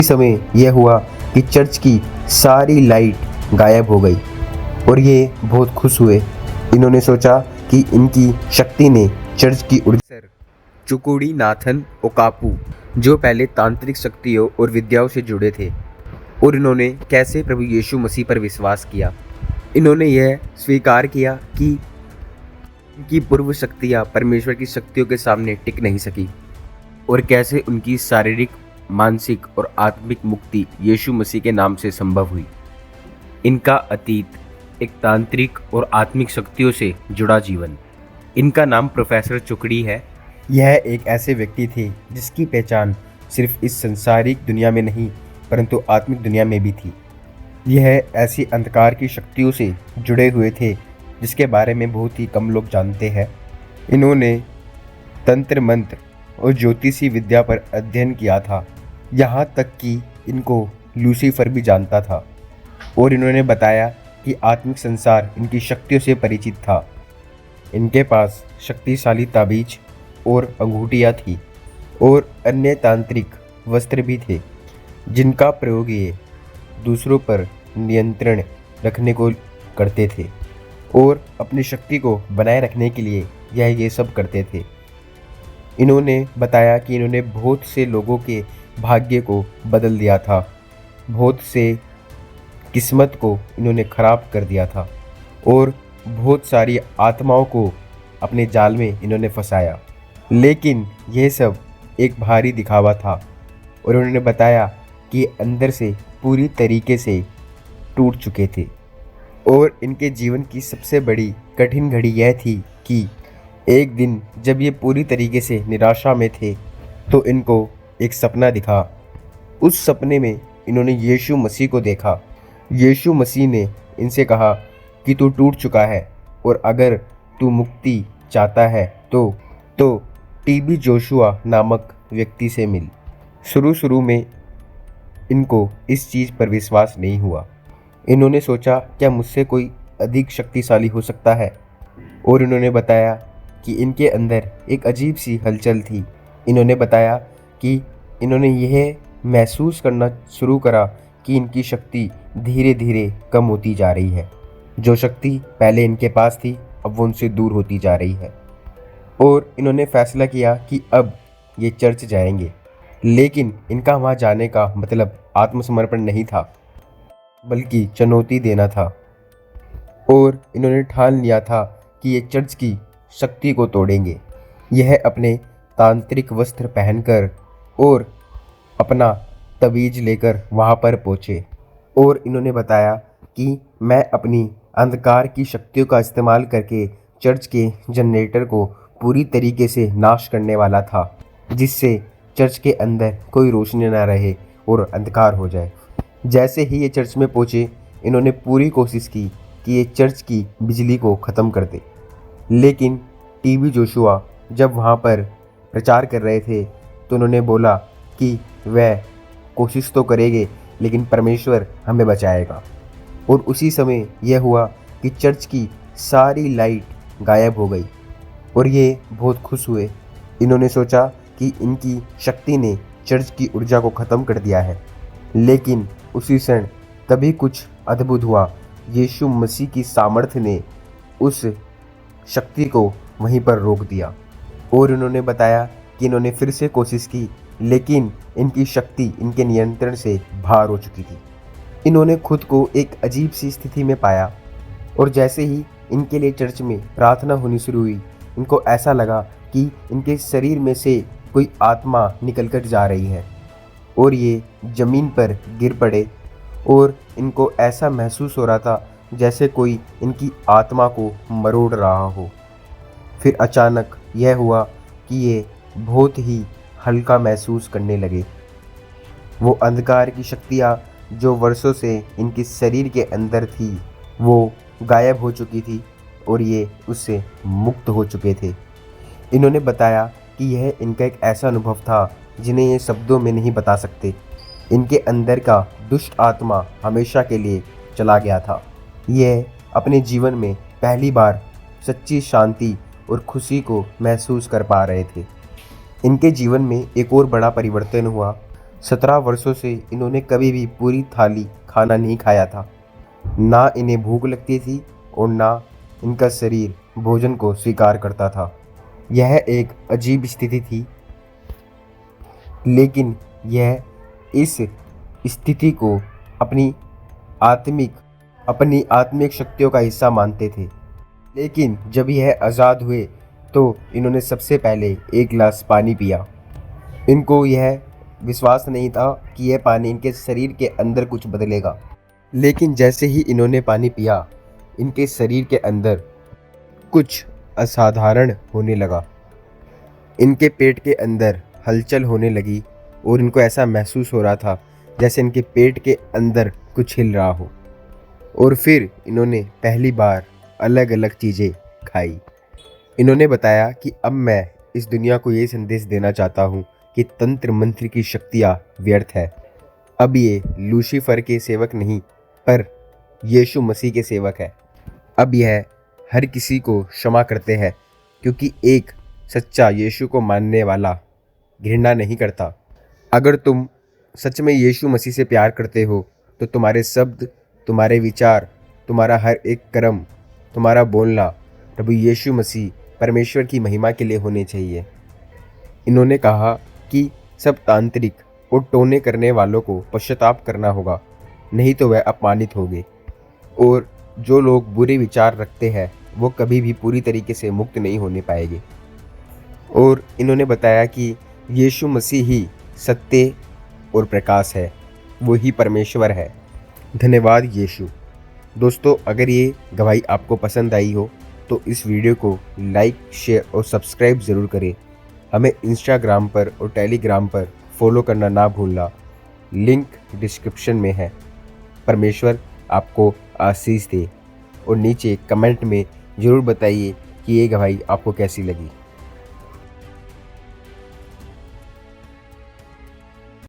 इस समय यह हुआ कि चर्च की सारी लाइट गायब हो गई और ये बहुत खुश हुए। इन्होंने सोचा कि इनकी शक्ति ने चर्च की ऊर्जा चुकुड़ी नाथन ओकापू, जो पहले तांत्रिक शक्तियों और विद्याओं से जुड़े थे, और इन्होंने कैसे प्रभु यीशु मसीह पर विश्वास किया। इन्होंने यह स्वीकार किया कि इनकी पूर्व शक्तियाँ परमेश्वर की शक्तियों के सामने टिक नहीं सकी और कैसे उनकी शारीरिक, मानसिक और आत्मिक मुक्ति यीशु मसीह के नाम से संभव हुई। इनका अतीत एक तांत्रिक और आत्मिक शक्तियों से जुड़ा जीवन। इनका नाम प्रोफेसर चुकड़ी है। यह एक ऐसे व्यक्ति थे जिसकी पहचान सिर्फ इस संसारिक दुनिया में नहीं परंतु आत्मिक दुनिया में भी थी। यह ऐसी अंधकार की शक्तियों से जुड़े हुए थे जिसके बारे में बहुत ही कम लोग जानते हैं। इन्होंने तंत्र मंत्र और ज्योतिषी विद्या पर अध्ययन किया था, यहाँ तक कि इनको लूसीफर भी जानता था। और इन्होंने बताया कि आत्मिक संसार इनकी शक्तियों से परिचित था। इनके पास शक्तिशाली ताबीज और अंगूठियाँ थी और अन्य तांत्रिक वस्त्र भी थे जिनका प्रयोग ये दूसरों पर नियंत्रण रखने को करते थे और अपनी शक्ति को बनाए रखने के लिए ये सब करते थे। इन्होंने बताया कि इन्होंने बहुत से लोगों के भाग्य को बदल दिया था, बहुत से किस्मत को इन्होंने खराब कर दिया था और बहुत सारी आत्माओं को अपने जाल में इन्होंने फंसाया। लेकिन यह सब एक भारी दिखावा था और उन्होंने बताया कि अंदर से पूरी तरीके से टूट चुके थे। और इनके जीवन की सबसे बड़ी कठिन घड़ी यह थी कि एक दिन जब ये पूरी तरीके से निराशा में थे तो इनको एक सपना दिखा। उस सपने में इन्होंने यीशु मसीह को देखा। यीशु मसीह ने इनसे कहा कि तू टूट चुका है और अगर तू मुक्ति चाहता है तो टीबी जोशुआ नामक व्यक्ति से मिल। शुरू में इनको इस चीज़ पर विश्वास नहीं हुआ। इन्होंने सोचा क्या मुझसे कोई अधिक शक्तिशाली हो सकता है, और इन्होंने बताया कि इनके अंदर एक अजीब सी हलचल थी। इन्होंने बताया कि इन्होंने यह महसूस करना शुरू करा कि इनकी शक्ति धीरे धीरे कम होती जा रही है। जो शक्ति पहले इनके पास थी अब वो उनसे दूर होती जा रही है। और इन्होंने फैसला किया कि अब ये चर्च जाएंगे। लेकिन इनका वहाँ जाने का मतलब आत्मसमर्पण नहीं था बल्कि चुनौती देना था। और इन्होंने ठान लिया था कि ये चर्च की शक्ति को तोड़ेंगे। यह अपने तांत्रिक वस्त्र पहनकर और अपना तवीज लेकर वहाँ पर पहुँचे और इन्होंने बताया कि मैं अपनी अंधकार की शक्तियों का इस्तेमाल करके चर्च के जनरेटर को पूरी तरीके से नाश करने वाला था, जिससे चर्च के अंदर कोई रोशनी ना रहे और अंधकार हो जाए। जैसे ही ये चर्च में पहुँचे इन्होंने पूरी कोशिश की कि ये चर्च की बिजली को ख़त्म कर दे। लेकिन टीबी जोशुआ जब वहाँ पर प्रचार कर रहे थे तो उन्होंने बोला कि वह कोशिश तो करेंगे लेकिन परमेश्वर हमें बचाएगा। और उसी समय यह हुआ कि चर्च की सारी लाइट गायब हो गई और ये बहुत खुश हुए। इन्होंने सोचा कि इनकी शक्ति ने चर्च की ऊर्जा को ख़त्म कर दिया है। लेकिन उसी क्षण तभी कुछ अद्भुत हुआ। यीशु मसीह की सामर्थ्य ने उस शक्ति को वहीं पर रोक दिया। और इन्होंने बताया कि इन्होंने फिर से कोशिश की लेकिन इनकी शक्ति इनके नियंत्रण से बाहर हो चुकी थी। इन्होंने खुद को एक अजीब सी स्थिति में पाया और जैसे ही इनके लिए चर्च में प्रार्थना होनी शुरू हुई इनको ऐसा लगा कि इनके शरीर में से कोई आत्मा निकल कर जा रही है और ये ज़मीन पर गिर पड़े और इनको ऐसा महसूस हो रहा था जैसे कोई इनकी आत्मा को मरोड़ रहा हो। फिर अचानक यह हुआ कि ये बहुत ही हल्का महसूस करने लगे। वो अंधकार की शक्तियाँ जो वर्षों से इनके शरीर के अंदर थी वो गायब हो चुकी थी और ये उससे मुक्त हो चुके थे। इन्होंने बताया कि यह इनका एक ऐसा अनुभव था जिन्हें ये शब्दों में नहीं बता सकते। इनके अंदर का दुष्ट आत्मा हमेशा के लिए चला गया था। यह अपने जीवन में पहली बार सच्ची शांति और खुशी को महसूस कर पा रहे थे। इनके जीवन में एक और बड़ा परिवर्तन हुआ 17 वर्षों से इन्होंने कभी भी पूरी थाली खाना नहीं खाया था। ना इन्हें भूख लगती थी और ना इनका शरीर भोजन को स्वीकार करता था। यह एक अजीब स्थिति थी, लेकिन यह इस स्थिति को अपनी आत्मिक शक्तियों का हिस्सा मानते थे। लेकिन जब यह आज़ाद हुए तो इन्होंने सबसे पहले एक गिलास पानी पिया। इनको यह विश्वास नहीं था कि यह पानी इनके शरीर के अंदर कुछ बदलेगा, लेकिन जैसे ही इन्होंने पानी पिया, इनके शरीर के अंदर कुछ असाधारण होने लगा। इनके पेट के अंदर हलचल होने लगी और इनको ऐसा महसूस हो रहा था जैसे इनके पेट के अंदर कुछ हिल रहा हो। और फिर इन्होंने पहली बार अलग अलग चीज़ें खाई। इन्होंने बताया कि अब मैं इस दुनिया को ये संदेश देना चाहता हूँ कि तंत्र मंत्र की शक्तियाँ व्यर्थ है। अब ये लूसीफर के सेवक नहीं, पर यीशु मसीह के सेवक है। अब यह हर किसी को क्षमा करते हैं, क्योंकि एक सच्चा यीशु को मानने वाला घृणा नहीं करता। अगर तुम सच में यीशु मसीह से प्यार करते हो तो तुम्हारे शब्द, तुम्हारे विचार, तुम्हारा हर एक कर्म, तुम्हारा बोलना प्रभु यीशु मसीह परमेश्वर की महिमा के लिए होने चाहिए। इन्होंने कहा कि सब तांत्रिक और टोने करने वालों को पश्चाताप करना होगा, नहीं तो वह अपमानित होंगे। और जो लोग बुरे विचार रखते हैं वो कभी भी पूरी तरीके से मुक्त नहीं होने पाएंगे। और इन्होंने बताया कि यीशु मसीह ही सत्य और प्रकाश है, वो ही परमेश्वर है। धन्यवाद यीशु। दोस्तों, अगर ये गवाही आपको पसंद आई हो तो इस वीडियो को लाइक, शेयर और सब्सक्राइब ज़रूर करें। हमें इंस्टाग्राम पर और टेलीग्राम पर फॉलो करना ना भूलना, लिंक डिस्क्रिप्शन में है। परमेश्वर आपको आशीष दे और नीचे कमेंट में ज़रूर बताइए कि ये गवाही आपको कैसी लगी।